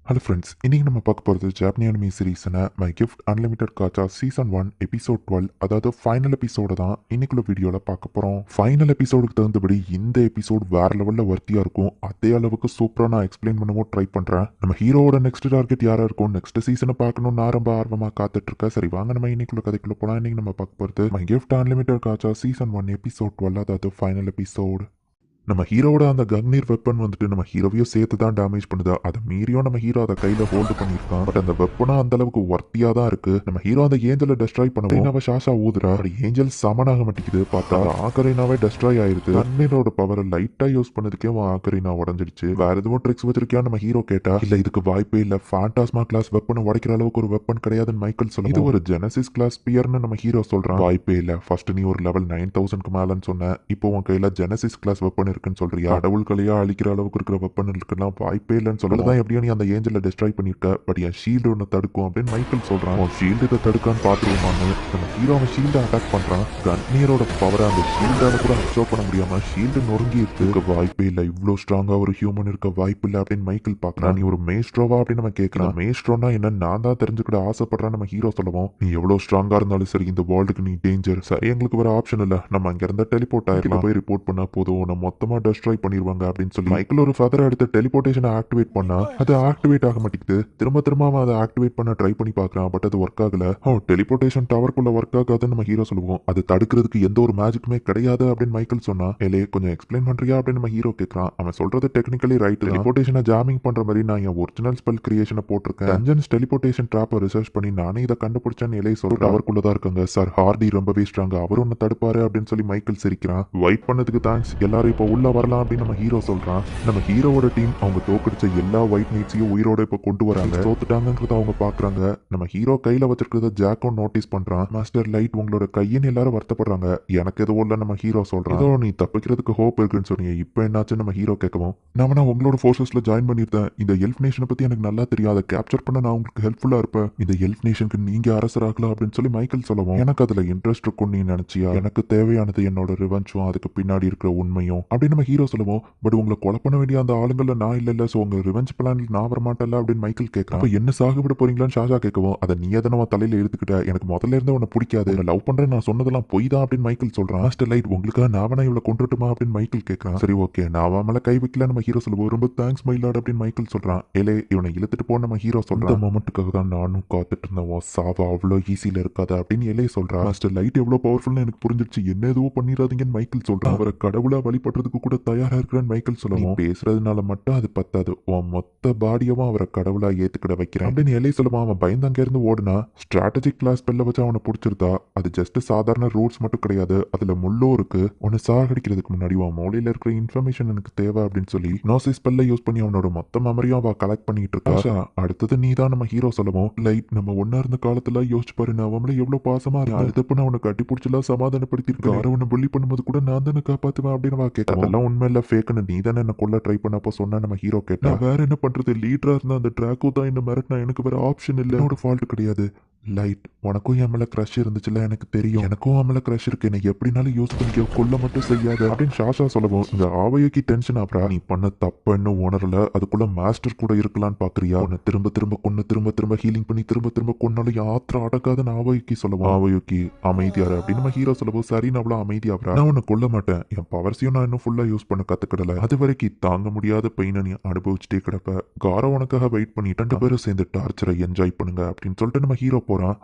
Hello friends, இன்னைக்கு நம்ம பார்க்க போகிறது ஜாப்பனி அனிமி சீரீஸான my gift unlimited gacha season 1 episode 12, அதாவது ஃபைனல் எபிசோட தான் இன்னைக்குள்ள வீடியோவில் பார்க்க போகிறோம். ஃபைனல் எபிசோடுக்கு தகுந்தபடி இந்த எபிசோட் வேற லெவலில் வர்த்தியாக இருக்கும். அதே அளவுக்கு சூப்பராக நான் எக்ஸ்பிளைன் பண்ணவும் ட்ரை பண்ணுறேன். நம்ம ஹீரோவோட நெக்ஸ்ட் டார்கெட் யாராக இருக்கும், நெக்ஸ்ட் சீசனை பார்க்கணும் நான் ரொம்ப ஆர்வமாக காத்துட்டு இருக்கேன். சரி வாங்க நம்ம இன்னைக்குள்ள கதைக்குள்ள போனால் இன்னைக்கு நம்ம பார்க்க போகிறது my gift unlimited gacha season 1 episode 12, அதாவது ஃபைனல் எபிசோட். நம்ம ஹீரோவோட அந்த கக்னீர் வெப்பன் வந்துட்டு நம்ம ஹீரோவையும் சேர்த்து தான் டேமேஜ் பண்ணுது. அதை மீறியும் நம்ம ஹீரோ அதை கையில ஹோல்டு பண்ணியிருக்கான். பட் அந்த வெப்பனும் அந்த அளவுக்கு ஒர்த்தியா தான் இருக்கு. நம்ம ஹீரோ அந்த ஏஞ்சலை டெஸ்ட்ராய் பண்ணவும் அவ ஷாஷா ஊதுறா. ஏஞ்சல் சமனாக மாட்டேங்குது. பார்த்தா ஆக்கரினாவே டெஸ்ட்ராய் ஆயிருது. கக்னீரோட பவரை லைட்டா யூஸ் பண்ணதுக்கே ஆக்கரினா உடஞ்சிடுச்சு. வேற எதுவும் ட்ரிக்ஸ் வச்சிருக்கியா நம்ம ஹீரோ கேட்டா, இல்ல இதுக்கு வாய்ப்பே இல்ல, ஃபேண்டாஸ்மா கிளாஸ் வெப்பனை உடைக்கிற அளவுக்கு ஒரு வெப்பன் கிடையாதுன்னு மைக்கேல் சொல்ல, இது ஒரு ஜெனசிஸ் கிளாஸ் ஸ்பியர்னு நம்ம ஹீரோ சொல்றான். வாய்ப்பே இல்ல, ஃபர்ஸ்ட் நீ ஒரு லெவல் 9000க்கு மேலன்னு சொன்ன, இப்போ உன் கையில ஜெனசிஸ் கிளாஸ் வெப்பன் இருக்குன்னு சொல்றியா? கடவுள்களையா அழிக்கிற அளவுக்கு இருக்கிற வெப்பன் இருக்கலாம், வாய்ப்பே இல்லைன்னு சொல்லதான். எப்படியோ நீ அந்த ஏஞ்சலை டெஸ்ட்ராய் பண்ணிருக்க, பட் என் ஷீல்டு ஒன்று தடுக்கும் அப்படின்னு மைக்கேல் சொல்றான். உன் ஷீல்டு இதை தடுக்கான்னு பாத்துருவான்னு நம்ம ஹீரோ அவன் ஷீல்டை அட்டாக் பண்றான். கன்னியரோட பவரை அந்த ஷீல்டால கூட அப்சர்வ் பண்ண முடியாம ஷீல்டு நொறுங்கி இருக்கு. வாய்ப்பே இல்லை, இவ்வளவு ஸ்ட்ராங்கா ஒரு ஹியூமன் இருக்க வாய்ப்பு இல்லை அப்படின்னு மைக்கேல் பாக்குறான். நீ ஒரு மேஸ்ட்ரோவா அப்படின்னு நம்ம கேட்கறான். மேஸ்ட்ரோனா என்ன நான் தான் தெரிஞ்சுக்கிட ஆசைப்படுறேன் நம்ம ஹீரோ சொல்லவும், நீ எவ்வளவு ஸ்ட்ராங்கா இருந்தாலும் சரி இந்த வேர்ல்டுக்கு நீ டேஞ்சர். சரி எங்களுக்கு வேற ஆப்ஷன் இல்ல, நம்ம அங்க இருந்த டெலிபோர்ட் ஆயிரலாம், போய் ரிப்போர்ட் பண்ணா போதும், நம்ம மொத்தமா டெஸ்ட்ராய் பண்ணிடுவாங்க அப்படின்னு சொல்லி மைக்கேல் ஒரு ஃபெதர் எடுத்து டெலிபோர்டேஷனை ஆக்டிவேட் பண்ணா அது ஆக்டிவேட் ஆக மாட்டேங்குது. திரும்ப அவன் அதை ஆக்டிவேட் பண்ண ட்ரை பண்ணி பார்க்கறான். பட் அது ஒர்க் ஆகல. டெலிபோர்டேஷன் டவருக்குள்ள ஒர்க் ஆகாதுன்னு நம்ம ஹீரோ சொல்லுவோம். அது தடுக்கிறதுக்கு எந்த ஒரு மேஜிக்குமே கிடையாது அப்படின்னு மைக்கேல் சொன்னா, ஏலே கொஞ்சம் எக்ஸ்பிளைன் பண்றியா அப்படின்னு நம்ம ஹீரோ கேட்கறான். அவன் சொல்றது டெக்னிக்கலி ரைட். டெலிபோர்டேஷனை ஜாமிங் பண்ற மாதிரி நான் என் ஒரிஜினல் ஸ்பெல் கிரியேஷனை போட்டிருக்கேன். டஞ்சன்ஸ் டெலிபோர்டேஷன் ட்ராப்பை ரிசர்ச் பண்ணி நானே இதை கண்டுபிடிச்சேன்னு இலையை சொல்ற டவருக்குள்ள தான் இருக்காங்க சார். ஹார்டி ரொம்பவே ஸ்ட்ராங், அவர் ஒன்னு தடுப்பாரு அப்படின்னு சொல்லி மைக்கேல் சிரிக்கிறான். வெயிட் பண்ணதுக்கு தேங்க்ஸ், எல்லாரும் இப்போ உள்ள வரலாம் அப்படின்னு நம்ம ஹீரோ சொல்றான். நம்ம ஹீரோவோட டீம் அவங்க தோக்கடிச்ச எல்லா ஒயிட் நைட்ஸையும் உயிரோட இப்ப கொண்டு வராங்க. தோத்துட்டாங்கிறத அவங்க பாக்குறாங்க. நம்ம ஹீரோ கையில வச்சிருக்கிறத ஜாக்கும் நோட்டீஸ் பண்றான். மாஸ்டர் லைட் உங்களோட கையின்னு எல்லாரும் வருத்தப்படுறாங்க. எனக்கு எதுவும் இல்ல நம்ம ஹீரோ சொல்றான். ஏதோ நீ தப்பிக்கிறதுக்கு ஹோப் இருக்குன்னு சொன்னீங்க, இப்போ என்னாச்சு நம்ம ஹீரோ கேட்கவும், நான் உங்களோட ஃபோர்ஸஸ்ல ஜாயின் பண்ணிருந்தேன். இந்த எல்ஃப் நேஷனை பத்தி எனக்கு நல்லா தெரியும், அதை கேப்சர் பண்ண நான் உங்களுக்கு ஹெல்ப்ஃபுல்லா இருப்பேன். இந்த எல்ஃப் நேஷனுக்கு நீங்க அரசராகலாம் அப்படின்னு சொல்லி மைக்கேல் சொல்லவும், எனக்கு அதுல இன்ட்ரெஸ்ட் இருக்கும் நீ நினைச்சியா? எனக்கு தேவையானது என்னோட ரிவெஞ்சும் அதுக்கு பின்னாடி இருக்கிற உண்மையும் அப்படின்னு நம்ம ஹீரோ சொல்லுவோம். பட் உங்களை கொலை பண்ண வேண்டிய அந்த ஆளுங்கள்ல நான் இல்ல, சோ உங்க ரிவெஞ்ச் பிளான்ல நான் வர மாட்டேன்ல அப்படின்னு மைக்கேல் கேட்கறான். அப்ப என்ன சாகுபட போறீங்களான்னு ஷாஷா கேட்கவும், அதை நீ எதனா தலையில எடுத்துக்கிட்ட, எனக்கு முதல்ல இருந்தே உன்னை பிடிக்காது, லவ் பண்றேன் நான் சொன்னதெல்லாம் பொய் தான் அப்படின்னு மைக்கேல் சொல்றான். மாஸ்டர் லைட் உங்களுக்காக நான் வேணா இவ்வளவு கொண்டுட்டுமா அப்படின்னு மைக்கேல் கேட்கறான். சரி ஓகே, நான் மேல கை வைக்கல நம்ம ஹீரோ சொல்லுவோம். ரொம்ப தேங்க்ஸ் மைலாட் அப்படின்னு மைக்கேல் சொல்றான். ஏலே இவனை இழுத்துட்டு போ நம்ம ஹீரோ சொல்றான். இந்த மொமெண்ட்டுக்காக தான் நானும் காத்துட்டு இருந்தேன், சாவா அவ்வளோ ஈஸியில இருக்காது அப்படின்னு எலே சொல்றான். மாஸ்டர் லைட் எவ்வளவு பவர்ஃபுல்னு எனக்கு புரிஞ்சிருச்சு, என்ன எதுவும் பண்ணிடாதீங்கன்னு மைக்கேல் சொல்றான். அவரை கடவுளா வழிபடுறதுக்கு கூட தயாரா இருக்கிறேன்னு மைக்கேல் சொல்லுவோம். பேசுறதுனால மட்டும் அது பத்தாது, உன் மொத்த பாடியவும் அவரை கடவுளா ஏத்துக்கிட வைக்கிறேன் அப்படின்னு எல்லை சொல்லுவான். அவன் பயந்து அங்க இருந்து ஓடுனா ஸ்ட்ராட்டஜிக் கிளாஸ் ஸ்பெல்ல வச்சு அவனை பிடிச்சிருந்தா அது ஜஸ்ட் சாதாரண ரூட்ஸ் மட்டும் கிடையாது, அதுல முள்ளும் இருக்கு. உன்னை சாகடிக்கிறதுக்கு முன்னாடி உன் மூலையில இருக்கிற இன்ஃபர்மேஷன் எனக்கு தேவை அப்படின்னு சொல்லி நோசிஸ் ஸ்பெல்ல யூஸ் பண்ணி அவனோட மொத்த மெமரியும் அவ கலெக்ட் பண்ணிட்டு இருக்கா. அடுத்தது நீ தான் நம்ம ஹீரோ சொல்லுவோம். லைட் நம்ம ஒன்னா இருந்த காலத்துல யோசிச்சு பாரு, நான் அவங்கள எவ்வளவு பாசமா இருக்கு, அடுத்தப்ப நான் அவனை கட்டி பிடிச்சலாம் சமாதானப்படுத்திருக்கேன், அவனை புள்ளி பண்ணும்போது கூட நான் தானே காப்பாத்துவேன் அப்படின்னு கேட்க, அதெல்லாம் உண்மை இல்ல ஃபேக்குன்னு நீ தானே என்ன கொல்ல ட்ரை பண்ணப்போ சொன்ன நம்ம ஹீரோ கேட்டா. வேற என்ன பண்றது, லீடரா இருந்தா அந்த ட்ராக்கோ தான் என்ன மிரட்டினா, எனக்கு வேற ஆப்ஷன் இல்ல, என்னோட ஃபால்ட் கிடையாது. லைட் உனக்கும் என் மேல கிரஷ் இருந்துச்சுல எனக்கு தெரியும், எனக்கும் அவன் மேல கிரஷ் இருக்கு, எனக்கு எப்படினாலும் யூஸ் பண்ணிக்க, கொல்ல மட்டும் செய்யாத அப்படின்னு ஷாஷா சொல்லவும் இந்த ஆவையோக்கி டென்ஷன் ஆப்ரா. நீ பண்ண தப்ப இன்னும் உணரல, அதுக்குள்ள மாஸ்டர் கூட இருக்கலான்னு பாக்குறியா, உன்னை திரும்ப திரும்ப கொன்னு திரும்ப ஹீலிங் பண்ணி திரும்ப கொன்னாலும் யாத்திரம் அடக்காதுன்னு ஆவையோக்கி சொல்லவும், ஆவையோக்கி அமைதியாரு அப்படின்னு நம்ம ஹீரோ சொல்லவும், சரி நான் அவ்வளவு அமைதியாப்ரா, நான் உன்னை கொல்ல மாட்டேன், என் பவர்ஸையும் நான் இன்னும் ஃபுல்லா யூஸ் பண்ண கத்துக்கிடல, அது வரைக்கும் தாங்க முடியாத பெயினை நீ அனுபவிச்சுட்டே கிடப்ப, காரோ உனக்காக வெயிட் பண்ணிட்டு 2 பேரும் சேர்ந்து டார்ச்சரை என்ஜாய் பண்ணுங்க அப்படின்னு சொல்லிட்டு நம்ம ஹீரோ போறான்.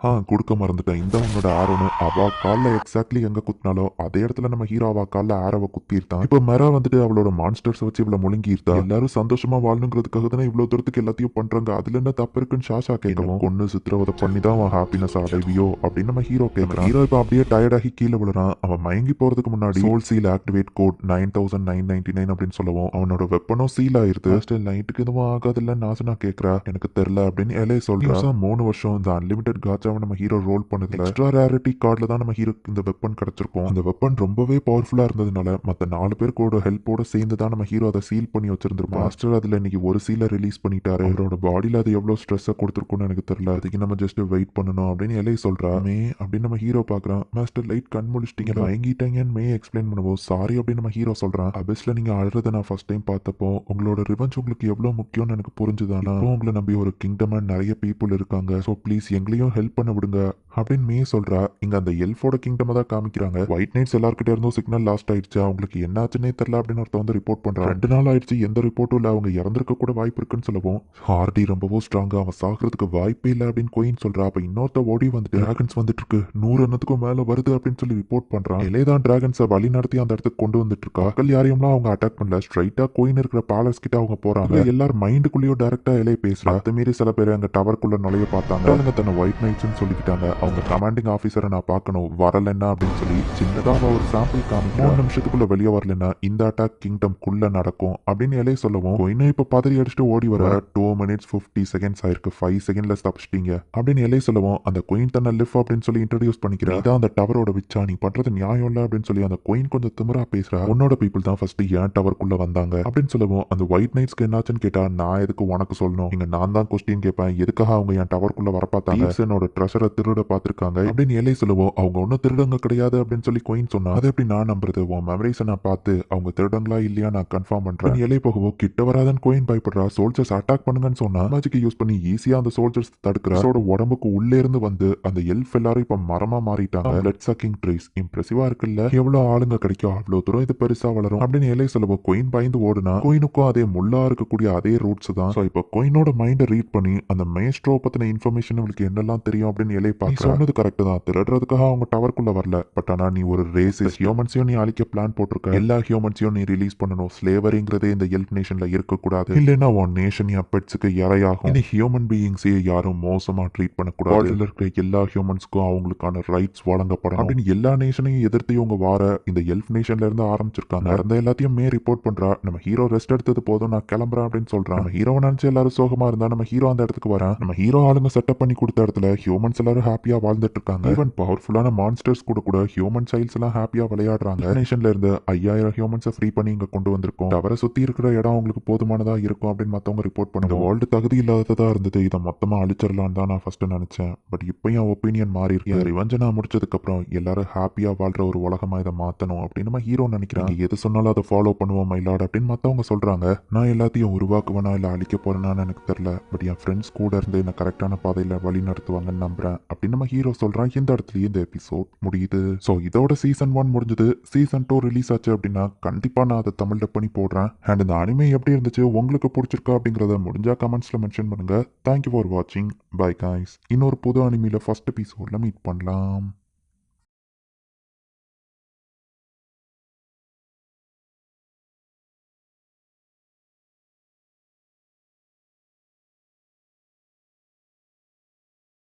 கொடுக்க மறந்துட்டேன், இந்த உன்னோட ஆரோன்னு அவ கால்ல எக்ஸாக்ட்லி எங்க குத்தினாலோ அதே இடத்துல நம்ம ஹீரோ அவ கால்ல ஆரவ குத்திருந்தான். இப்ப மெரா வந்துட்டு அவளோட மான்ஸ்டர்ஸ் வச்சு இவ்வளவு முழுங்கிருந்தா, எல்லாரும் சந்தோஷமா வாழணுங்கிறதுக்காக தானே இவ்வளவு தூரத்துக்கு எல்லாத்தையும் பண்றாங்க, அதுல என்ன தப்பு இருக்குன்னு ஷாஷா கேட்கவும், கொன்னு சித்திரவதை பண்ணி தான் அவன் ஹாப்பினஸ் அடைவியோ அப்படின்னு நம்ம ஹீரோ கேட்கறான். ஹீரோ இப்ப அப்படியே டயர்டாகி கீழே விழுறான். அவன் மயங்கி போறதுக்கு முன்னாடி சோல் சீல் ஆக்டிவேட் கோட் 9999 அப்படின்னு சொல்லவும் அவனோட வெப்பனும் சீல் ஆயிருது. நைட்டுக்கு எதுவும் ஆகாதுல்ல நாசனா கேட்கறா, எனக்கு தெரியல அப்படின்னு எலே சொல்றா. 3 வருஷம் இந்த அன்லிமிட்டட் காச்சாவை நம்ம ஹீரோ ரோல் பண்ணதுல எக்ஸ்ட்ரா ரேரிட்டி கார்டில் தான் நம்ம ஹீரோக்கு இந்த வெப்பன் கிடைச்சிருக்கும். அந்த வெப்பன் ரொம்பவே பவர்ஃபுல்லா இருந்ததுனால மற்ற 4 பேருக்கோட ஹெல்ப்போட சேர்ந்து தான் நம்ம ஹீரோ அதை சீல் பண்ணி வச்சிருந்திருப்போம். மாஸ்டர் அதுல இன்னைக்கு ஒரு சீலை ரிலீஸ் பண்ணிட்டாரு. அவரோட பாடியில அது எவ்வளவு ஸ்ட்ரெஸ்ஸை கொடுத்துருக்கும்னு எனக்கு தெரியல. அதுக்கு நம்ம ஜஸ்ட் வெயிட் பண்ணணும் அப்படின்னு எல்லை சொல்றா. மே அப்படின்னு நம்ம ஹீரோ பாக்குறான். மாஸ்டர் லைட் கண் முழிச்சிட்டீங்க, வாங்கிட்டாங்கன்னு மே எக்ஸ்பிளைன் பண்ணுவோம். சாரி அப்படின்னு நம்ம ஹீரோ சொல்றான். அபிஸ்ல நீங்க அழுறத நான் ஃபர்ஸ்ட் டைம் பார்த்தப்போ உங்களோட ரிவெஞ்ச் உங்களுக்கு எவ்வளவு முக்கியம்னு எனக்கு புரிஞ்சுதானா. உங்களை நம்பி ஒரு கிங்டம் நிறைய பீப்புள் இருக்காங்க. ஸோ ப்ளீஸ் எங்களையும் ஹெல்ப் பண்ண விடுங்க அப்படின்னு மே சொல்றா. இங்க அந்த எல்ஃபோட கிங்டம் தான் காமிக்கிறாங்க. ஒயிட் நைட்ஸ் எல்லார்கிட்ட இருந்தும் சிக்னல் லாஸ்ட் ஆயிடுச்சு, அவங்களுக்கு என்னாச்சுன்னே தெரியல அப்படின்னு ஒருத்த வந்து ரிப்போர்ட் பண்றான். 2 நாள் ஆயிடுச்சு, எந்த ரிப்போர்ட்டும் இல்ல, அவங்க இறந்திருக்க கூட வாய்ப்பு இருக்குன்னு சொல்லவும் ஹார்டி ரொம்பவும் ஸ்ட்ராங்கா, அவன் சாகிறதுக்கு வாய்ப்பே இல்லை அப்படின்னு கோயின் சொல்றா. அப்ப இன்னொருத்த ஓடி வந்துட்டு டிராகன்ஸ் வந்துட்டு இருக்கு, 100 எண்ணத்துக்கும் மேல வருது அப்படின்னு சொல்லி ரிப்போர்ட் பண்றான். இலைதான் டிராகன்ஸை வழி நடத்தி அந்த இடத்துக்கு கொண்டு வந்துட்டு இருக்கா. மக்கள் யாரையும்லாம் அவங்க அட்டாக் பண்ணல, ஸ்ட்ரைட்டா கோயின் இருக்கிற பேலஸ் கிட்ட அவங்க போறாங்க. எல்லாரும் மைண்டுக்குள்ளேயும் டைரக்டா இலையை பேசுறா. அது மீறி சில பேர் அங்க டவருக்குள்ள நுழைய பார்த்தாங்க. அவங்க தன்னை ஒயிட் நைட்ஸ்னு சொல்லிக்கிட்டாங்க. அவங்க கமாண்டிங் ஆஃபீஸரை நான் பார்க்கணும், வரலன்னா அப்படின்னு சொல்லி சின்னதாக ஒரு சாம்பிள் காமிக்க 3 நிமிஷத்துக்குள்ள வெளியே வரலன்னா இந்த அட்டாக் கிங்டம் குள்ள நடக்கும் அப்படின்னு இலையை சொல்லவும் கோயினும் இப்ப பதறி அடிச்சுட்டு ஓடி வர. 2 minutes 50 seconds ஆயிருக்கு, 5 செகண்ட்ல தப்பிச்சிட்டீங்க அப்படின்னு இலையை சொல்லவும் அந்த கோயின் தன்னை லிஃப் அப்படின்னு சொல்லி இன்ட்ரடியூஸ் பண்ணிக்கிறேன். இதான் அந்த டவரோட விச்சா, நீ பண்றது நியாயம் இல்ல அப்படின்னு சொல்லி அந்த கோயின் கொஞ்சம் திமிரா பேசுறா. உன்னோட பீப்புள் தான் ஃபர்ஸ்ட் ஏன் டவருக்குள்ள வந்தாங்க அப்படின்னு சொல்லவும் அந்த ஒயிட் நைட்ஸ்க்கு என்னாச்சுன்னு கேட்டா நான் எதுக்கு உனக்கு சொல்லணும், இங்க நான் தான் கொஸ்டின் கேட்பேன், எதுக்காக அவங்க என் டவருக்குள்ள வர பார்த்தாங்க, என்னோட ட்ரெஷரை திருட பார்த்திருக்காங்க அப்படின்னு இலையை சொல்லவும் அவங்க ஒன்னும் திருடங்க கிடையாது அப்படின்னு சொல்லி கோயின் சொன்னா. அது எப்படி நான் நம்புறது, உன் மெமரிஸை நான் பார்த்து அவங்க திருடங்களா இல்லையா நான் கன்ஃபார்ம் பண்றேன். இலை போகவோ கிட்ட வராதன்னு கோயின் பயப்படுறா. சோல்ஜர்ஸ் அட்டாக் பண்ணுங்கன்னு சொன்னா மேஜிக் யூஸ் பண்ணி ஈஸியா அந்த சோல்ஜர்ஸ் தடுக்கிறா. உடம்புக்கு உள்ளே இருந்து வந்து அந்த எல்ஃப் எல்லாரும் இப்ப மரமா மாறிட்டாங்க. பிளட் சக்கிங் ட்ரீஸ் இம்ப்ரெசிவா இருக்குல்ல, எவ்வளவு ஆளுங்க கிடைக்கும் அவ்வளவு தூரம் இது பெருசா வளரும் அப்படின்னு இலை சொல்லவோ கோயின் பயந்து ஓடுனா. கோயினுக்கும் அதே முள்ளா இருக்கக்கூடிய அதே ரூட்ஸ் தான். இப்ப கோயினோட மைண்டை ரீட் பண்ணி அந்த மேஸ்ட்ரோ பத்தின இன்ஃபர்மேஷன் உங்களுக்கு என்னெல்லாம் தெரியும் அப்படின்னு இலை பார்க்க சொன்னது கரெக்ட் தான். திருடுறதுக்காக அவங்க டவருக்குள்ள வரல, பட் ஆனா நீ ஒரு ரேசிஸ், ஹியூமன்ஸையும் நீ அழிக்க பிளான் போட்டிருக்க, எல்லா ஹியூமன்ஸையும் நீ ரிலீஸ் பண்ணணும். ஸ்லேவரிங்கிறதே இந்த எல்ஃப் நேஷன்ல இருக்கக்கூடாது, இல்லைன்னா உன் நேஷன் பெட்ஸுக்கு இரையாகும். இனி ஹியூமன் பீயிங்ஸையே யாரும் மோசமா ட்ரீட் பண்ணக்கூடாது, இருக்கிற எல்லா ஹியூமன்ஸ்க்கும் அவங்களுக்கான ரைட்ஸ் வழங்கப்படும் அப்படின்னு எல்லா நேஷனையும் எதிர்த்து இவங்க வார இந்த எல்ஃப் நேஷன்ல இருந்து ஆரம்பிச்சிருக்காங்க. நடந்த எல்லாத்தையும் மே ரிப்போர்ட் பண்றா. நம்ம ஹீரோ ரெஸ்ட் எடுத்தது போதும், நான் கிளம்புறேன் அப்படின்னு சொல்றான். நம்ம ஹீரோ நினைச்சு எல்லாரும் சோகமா இருந்தா நம்ம ஹீரோ அந்த இடத்துக்கு வரேன். நம்ம ஹீரோ ஆளுங்க செட்டப் பண்ணி கொடுத்த இடத்துல ஹியூமன்ஸ் எல்லாரும் ஹாப்பியா வாழ்ந்துட்டு இருக்காங்க. ஈவன் பவர்ஃபுல்லான மான்ஸ்டர்ஸ் கூட ஹியூமன் சைல்ட்ஸ் எல்லாம் ஹாப்பியா விளையாடுறாங்க. நேஷன்ல இருந்து 5000 ஹியூமன்ஸை ஃப்ரீ பண்ணி இங்க கொண்டு வந்திருக்கோம். டவரை சுத்தி இருக்கிற இடம் உங்களுக்கு போதுமானதா இருக்கும் அப்படின்னு மத்தவங்க ரிப்போர்ட் பண்ணுங்க. வேர்ல்டு தகுதி இல்லாததா இருந்தது, இதை மொத்தமா அழிச்சிடலாம் தான் நான் ஃபர்ஸ்ட் நினைச்சேன். பட் இப்போ என் ஒப்பீனியன் மாறி இருக்கு. ரிவெஞ்சை நான் முடிச்சதுக்கு அப்புறம் எல்லாரும் ஹாப்பியா வாழ்ற ஒரு உலகமா இதை மாத்தணும் அப்படின்னு நம்ம ஹீரோ நினைக்கிறேன். எது சொன்னாலும் அதை ஃபாலோ பண்ணுவோம் மைலாட் அப்படின்னு மத்தவங்க சொல்றாங்க. நான் எல்லாத்தையும் உருவாக்குவேனா இல்ல அழிக்க போறேனான்னு எனக்கு தெரியல, பட் என் ஃப்ரெண்ட்ஸ் கூட இருந்து என்ன கரெக்டான பாதையில வழி நடத்துவாங்கன்னு நம்புறேன் அப்படின்னு நம்ம ஹீரோ சொல்றான். இந்த இடத்துலயே இந்த எபிசோட் முடியுது. ஸோ இதோட சீசன் 1 முடிஞ்சது. சீசன் 2 ரிலீஸ் ஆச்சு அப்படின்னா கண்டிப்பா நான் அதை தமிழ் டப் பண்ணி போடுறேன். அண்ட் இந்த அனிமே எப்படி இருந்துச்சு, உங்களுக்கு பிடிச்சிருக்கா அப்படிங்கிறத முடிஞ்சா கமெண்ட்ஸ்ல மென்ஷன் பண்ணுங்க. தேங்க்யூ ஃபார் வாட்சிங். By guys. இன்னொரு புது அனிமையில ஃபர்ஸ்ட் எபிசோட்ல மீட் பண்ணலாம்.